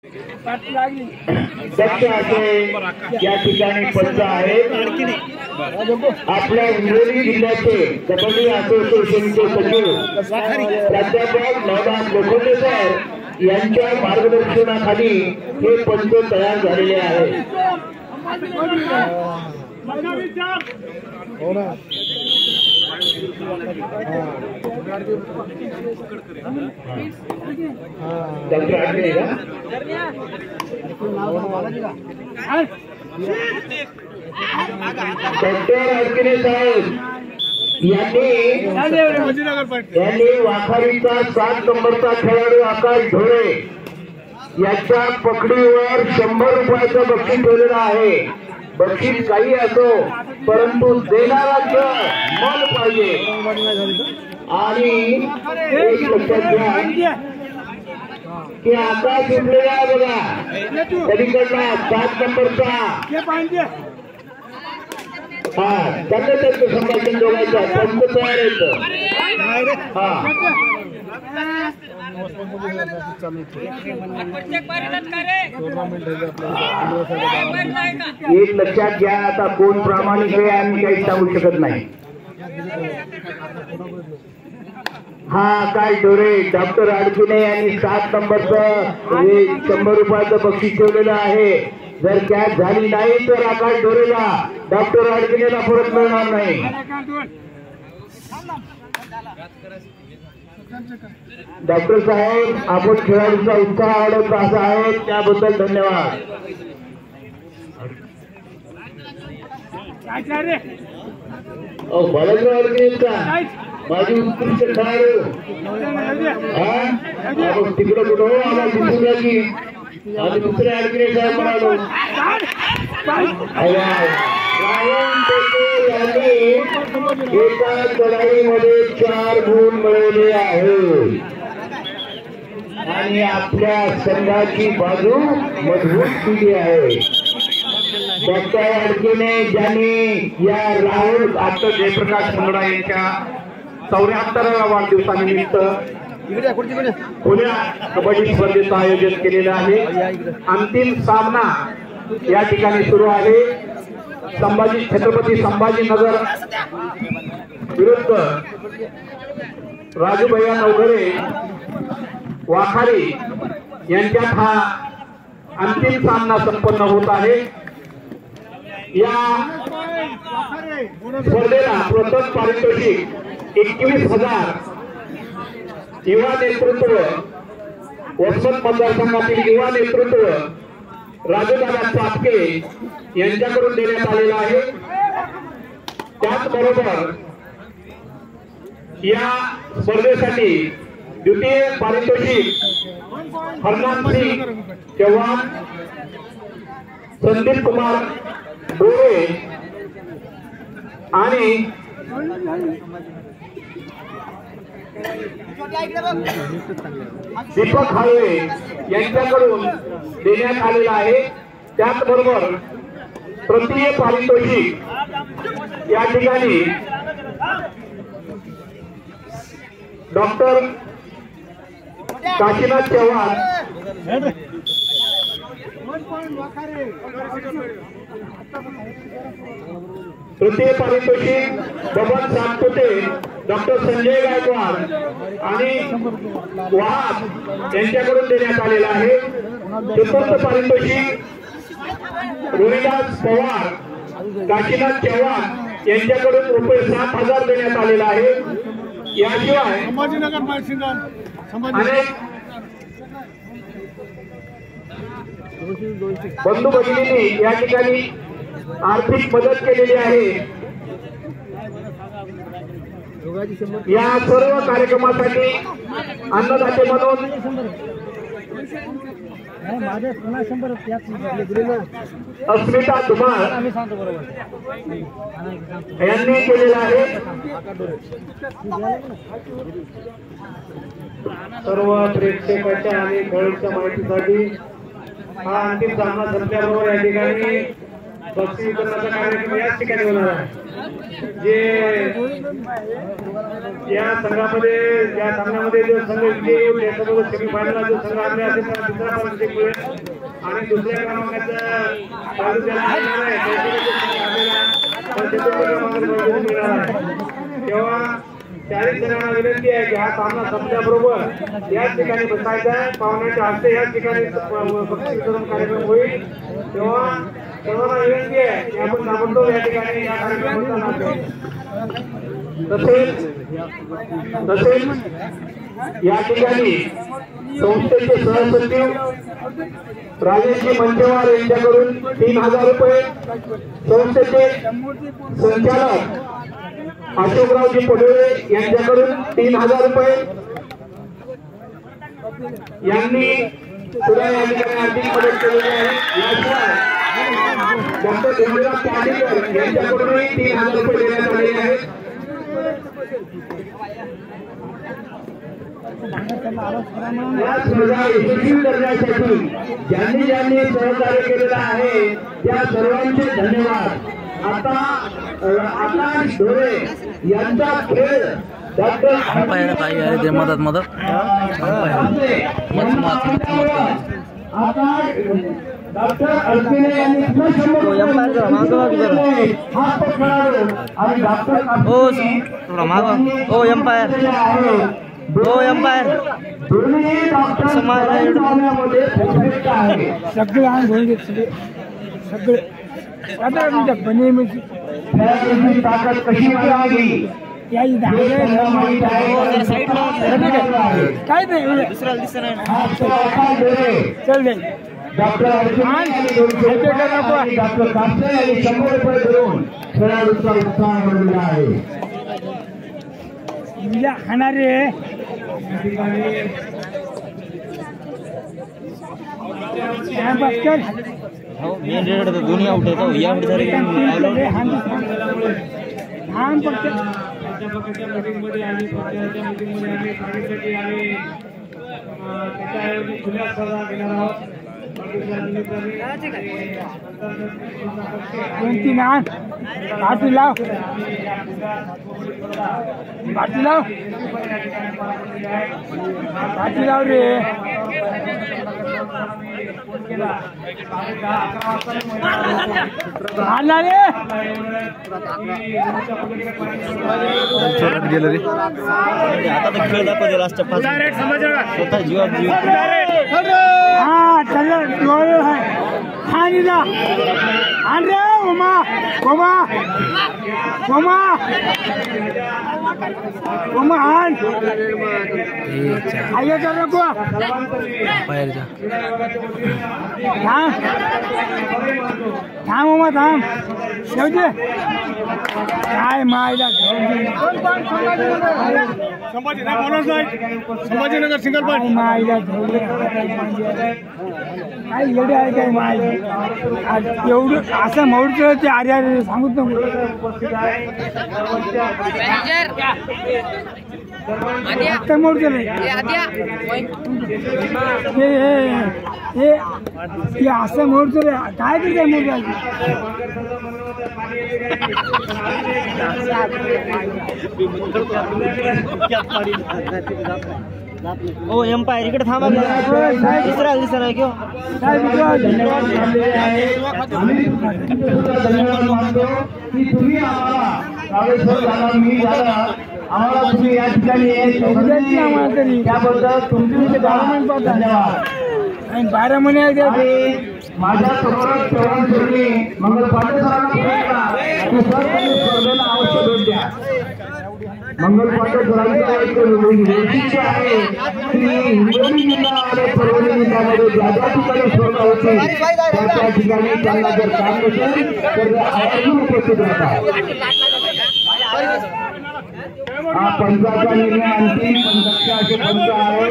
दक्ष असे या ठिकाणी पंच आहेत. आपल्या हिंगोली जिल्ह्याचे कबड्डी असोसिएशनचे सचिव प्राध्यापक नवनाथ लोखंडे सर यांच्या मार्गदर्शनाखाली हे पंच तयार झालेले आहेत. डॉक्टर आडके साहेब यांनी वाखारीचा 7 नंबरचा खेळाडू आकाश ढोळे याच्या पकडीवर 100 रुपयाचं बक्षीस ठेवलेलं आहे. बक्षीस काही असो परंतु देणारा मन पाहिजे. आणि एक लक्षात घ्या की आकाश उठलेला आहे बघा पलीकडला 7 नंबरचा. हा त्यांचं संभाषण दोघांचं पंच तयार येतं. एक लक्षात घ्या आता कोण प्रामाणिक आहे आम्ही काही सांगू शकत नाही. हा काय डोरे डॉक्टर आडकिने यांनी 7 नंबरचं 100 रुपयाचं बक्षीस ठेवलेलं आहे. जर कॅच झाली नाही तर आकाश डोरेला डॉक्टर आडकिनेला परत मिळणार नाही. डॉक्टर साहेब आपण खेळाडूचा उत्साह वाढवत असा आहे त्याबद्दल धन्यवाद. बालाजी आडकिने का माझी उत्कृष्ट खेळाडू तिकडे कुठं आम्हाला दिसून राहिली आणि दुसरे आडकिने साहेब म्हणालो एका लढाईमध्ये 4 गुण मिळवले आहेत आणि आपल्या संघाची बाजू मजबूत केली आहे. डॉक्टर आडकिने ज्यांनी या राहुल डॉक्टर जयप्रकाश मुंगडा यांच्या 74व्या वाढदिवसानिमित्त पुण्या कबड्डी स्पर्धेचं आयोजन केलेलं आहे. अंतिम सामना या ठिकाणी सुरू आहे. छत्रपती संभाजीनगर विरुद्ध राजूभैया नवघरे वाखारी यांच्यात हा अंतिम सामना संपन्न होत आहे. या स्पर्धेला प्रथम पारितोषिक 21,000 युवा नेतृत्व वसमत मतदारसंघातील युवा नेतृत्व राजूदादा चापके यांच्याकडून देण्यात आलेला आहे. त्याचबरोबर या स्पर्धेसाठी द्वितीय पारितोषिक हरनाम सिंग चव्हाण संदीप कुमार बोरे आणि दीपक हाळवे यांच्याकडून देण्यात आलेला आहे. त्याचबरोबर तृतीय पारितोषिक या ठिकाणी डॉक्टर काशीनाथ चव्हाण तृतीय पारितोषिक बबन सातपुते डॉक्टर संजय गायकवाड आणि वाहक यांच्याकडून देण्यात आलेला आहे. चतुर्थ पारितोषिक रोहिदास पवार काशीनाथ चव्हाण यांच्याकडून रुपये 7,000 देण्यात आलेला आहे. याशिवाय अनेक बंधू भगिनींनी या ठिकाणी आर्थिक मदत केलेली आहे. या सर्व कार्यक्रमासाठी अन्नदाते म्हणून अस्मिता धुमाळ यांनी केलेला आहे. सर्व प्रेक्षकांच्या आणि खेळाच्या माहितीसाठी हा अंतिम सामना संपल्याबरोबर या ठिकाणी बक्षीस वितरणाचा कार्यक्रम याच ठिकाणी होणार आहे। जे या संघामध्ये या सामन्यामध्ये जो संघ विजयी होईल त्याच्याबरोबर सेमीफायनलला जो संघ आणला असेल त्याला दुसरा क्रमांक मिळेल आणि दुसऱ्या क्रमांकाचा बाजू ज्याला मिळणार आहे तेव्हा चारही जणांना विनंती आहे की हा सामना संपल्याबरोबर याच ठिकाणी बसायचा आहे। पाहुण्याच्या हस्ते याच ठिकाणी बक्षीस वितरण कार्यक्रम होईल तेव्हा सर्वांना विनंती आहे की आपण ताबडतोब या ठिकाणी या कार्यक्रमाचा तसेच या ठिकाणी संस्थेचे सहसचिव राजेशजी मंचेवार यांच्याकडून 3000 रुपये, संस्थेचे संचालक अशोकरावजी पडोळे यांच्याकडून 3000 रुपये यांनी सुद्धा या ठिकाणी आर्थिक मदत केलेली आहे। याशिवाय डॉक्टर देवराज पाटीलकर यांच्याकडूनही 3000 रुपये देण्यात आलेले आहेत। या स्पर्धा यशस्वी करण्यासाठी ज्यांनी सहकार्य केलेलं आहे त्या सर्वांचे धन्यवाद। आता आकाश ढोरे यांचा खेळ डॉक्टर अडकिने यांनी सगळे सगळे आता ताकद कशी मिळाली काय नाही दुसऱ्याला दिसत नाही चल दे डॉक्टर कापसे यांनी 100 रुपये देऊन खेळाडूंचा उत्साह वाढवला आहे। खाणारे मेन रेड दोन्ही आउट आहे या खुल्या स्पर्धा घेणार आहोत। पाठी लाव रे गेलं रे आता तर खेळ दाखवते लास्टच्या 5 स्वतः जीवात जीव थांब शेवटी काय मायला संभाजीनगर सिंगल पॉईंट मायला काय एवढे आहे काय माय एवढं असं मोडचं ते आर्या सांगूच नको मोडचं नाही हे असं मोडचं काय तरी काय मोड ओ एम्पायर इकडे थांबा दुसरा दिसणार किंवा आम्हाला तुम्ही या ठिकाणी त्याबद्दल तुमचे धन्यवाद। 12 महिने माझ्या समोरच चव्हाण मंगल पाटील सरांना स्पर्धेला अवश्य भेट द्या। मंगल पाटील सरांचं वैशिष्ट्य आहे की हिंगोली जिल्हा आणि परभणी जिल्ह्यामध्ये ज्या ज्या ठिकाणी स्पर्धा होती त्या ठिकाणी त्यांना जर काम नसेल तर आवर्जून उपस्थित राहतात। हा पंचाचा निर्णय अंतिम पंचाचे पंच आहे।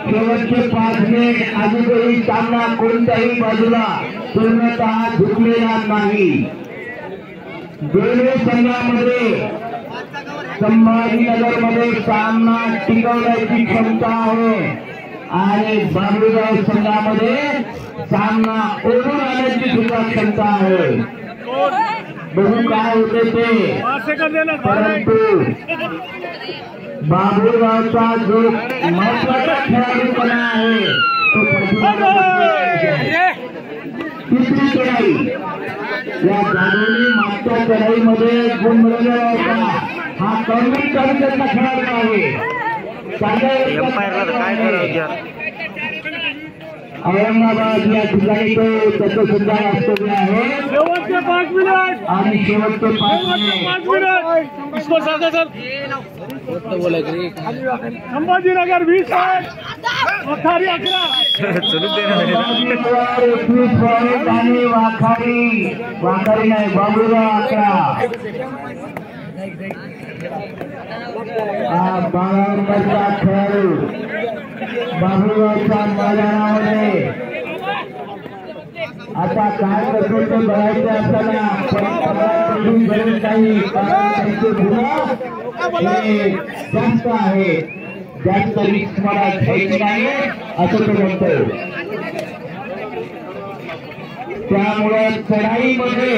शेवटचे 5 मिनिट अजूनही सामना कोणत्याही बाजूला पूर्णतः झुकलेला नाही। दोन्ही संघामध्ये संभाजीनगर मध्ये सामना टिकवण्याची क्षमता आहे। आणि बाबुळगाव संघामध्ये सामना ओढून आण्याची सुद्धा क्षमता आहे. बघू काय होते ते. परंतु बाबुळगावचा जो महत्वाचा खेळाडूपणा आहे तो तिसरी चढाई या जादूने मागच्या चढाईमध्ये गुण मिळवलेला होता. हा कमी तालुक्यातला खेळाडू आहे. औरंगाबाद या ठिकाणी तो त्याचं सुद्धा वास्तव्य आहे. आणि शेवटचे 5 मिनिट संभाजीनगर 20 वाखारी 11 आणि वाखारी नाही बाबुळगाव 11. हा 12 नंबरचा खेळाडू बाबुळगावच्या मैदानामध्ये आता काय करतो ते बघायचे असताना गरज नाही. त्यांचे गुण हे जास्त आहे. जास्त रिस्क मला घ्यायची नाही असं तो म्हणतो. त्यामुळे चढाईमध्ये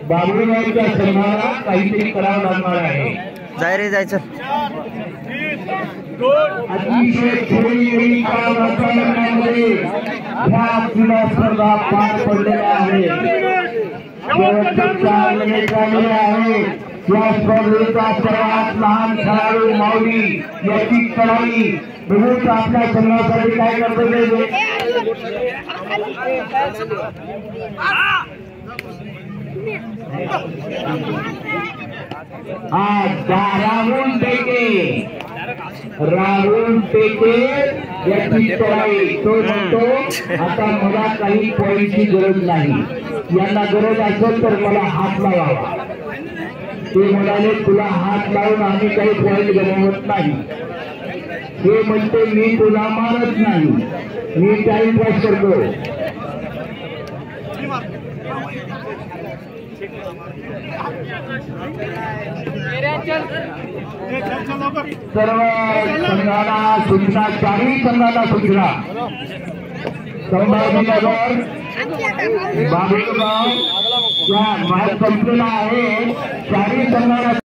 बाबुळगावच्या संघाला काहीतरी करावं लागणार आहे. जायचं अतिशय खेळी वातावरणामध्ये ह्या क्रीडा स्पर्धा पार पडलेल्या आहेत. शेवटचे 4 मिनिट झालेले आहे. या स्पर्धेचा सर्वात लहान खेळाडू माऊली याची चढाई बघून आपल्या संघासाठी काय करतो ते. राहुल टेके याची चढाई तो म्हणतो आता मला काही पॉईंटची गरज नाही. यांना गरज असेल तर मला हात लावावा. ते म्हणाले तुला हात लावून आम्ही काही पॉईंट गमावत नाही. हे म्हणते मी तुला मारत नाही, मी टाइमपास करतो. सर्व संघाला सूचना, 4ही संघाला सूचना. संभाजीनगर बाबुळगाव या मॅच संपलेला आहे. 4ही संघाला